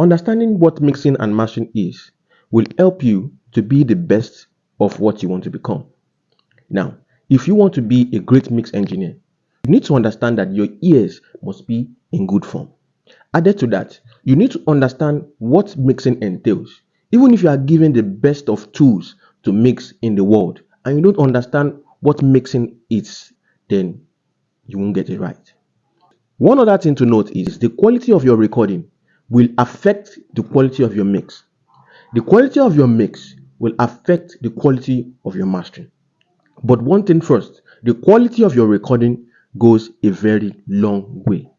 Understanding what mixing and mastering is will help you to be the best of what you want to become. Now, if you want to be a great mix engineer, you need to understand that your ears must be in good form. Added to that, you need to understand what mixing entails. Even if you are given the best of tools to mix in the world and you don't understand what mixing is, then you won't get it right. One other thing to note is the quality of your recording will affect the quality of your mix. The quality of your mix will affect the quality of your mastering. But one thing first, the quality of your recording goes a very long way.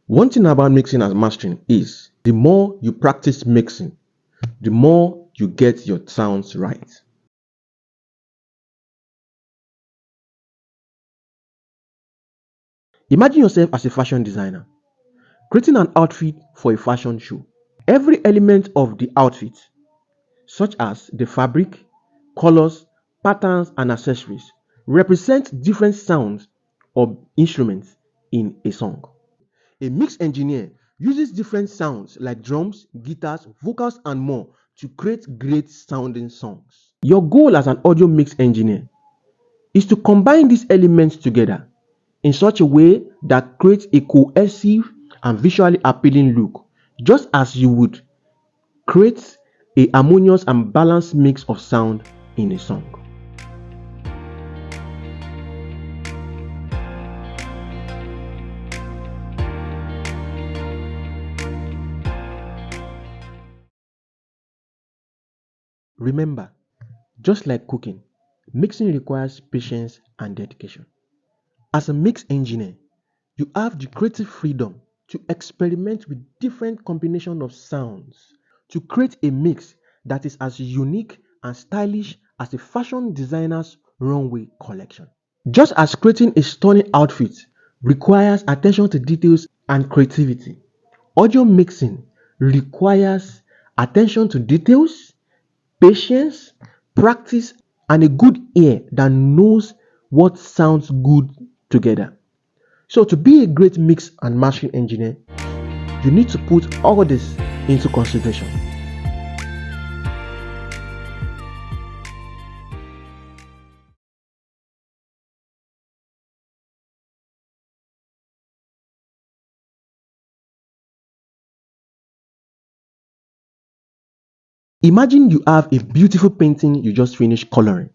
One thing about mixing and mastering is the more you practice mixing, the more you get your sounds right. Imagine yourself as a fashion designer, creating an outfit for a fashion show. Every element of the outfit, such as the fabric, colors, patterns, and accessories, represent different sounds or instruments in a song. A mix engineer uses different sounds like drums, guitars, vocals, and more to create great sounding songs. Your goal as an audio mix engineer is to combine these elements together in such a way that creates a cohesive and visually appealing look, just as you would create a harmonious and balanced mix of sound in a song. Remember, just like cooking, mixing requires patience and dedication. As a mix engineer, you have the creative freedom to experiment with different combinations of sounds to create a mix that is as unique and stylish as a fashion designer's runway collection. Just as creating a stunning outfit requires attention to details and creativity, audio mixing requires attention to details, patience, practice, and a good ear that knows what sounds good together. So to be a great mix and mastering engineer, you need to put all this into consideration. Imagine you have a beautiful painting you just finished coloring.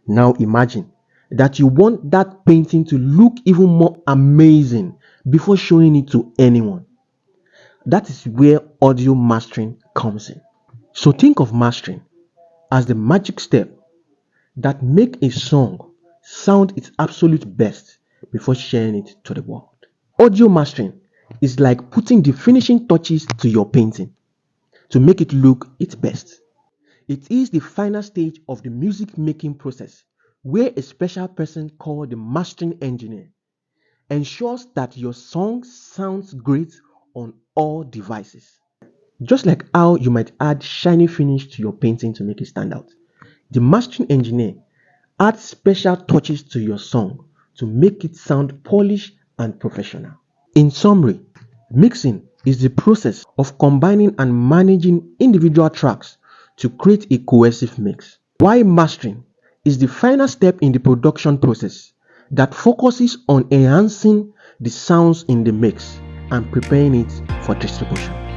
Now imagine that you want that painting to look even more amazing before showing it to anyone. That is where audio mastering comes in. So think of mastering as the magic step that make a song sound its absolute best before sharing it to the world. Audio mastering is like putting the finishing touches to your painting to make it look its best. It is the final stage of the music making process where a special person called the mastering engineer ensures that your song sounds great on all devices. Just like how you might add shiny finish to your painting to make it stand out, the mastering engineer adds special touches to your song to make it sound polished and professional. In summary, mixing is the process of combining and managing individual tracks to create a cohesive mix, while mastering is the final step in the production process that focuses on enhancing the sounds in the mix and preparing it for distribution.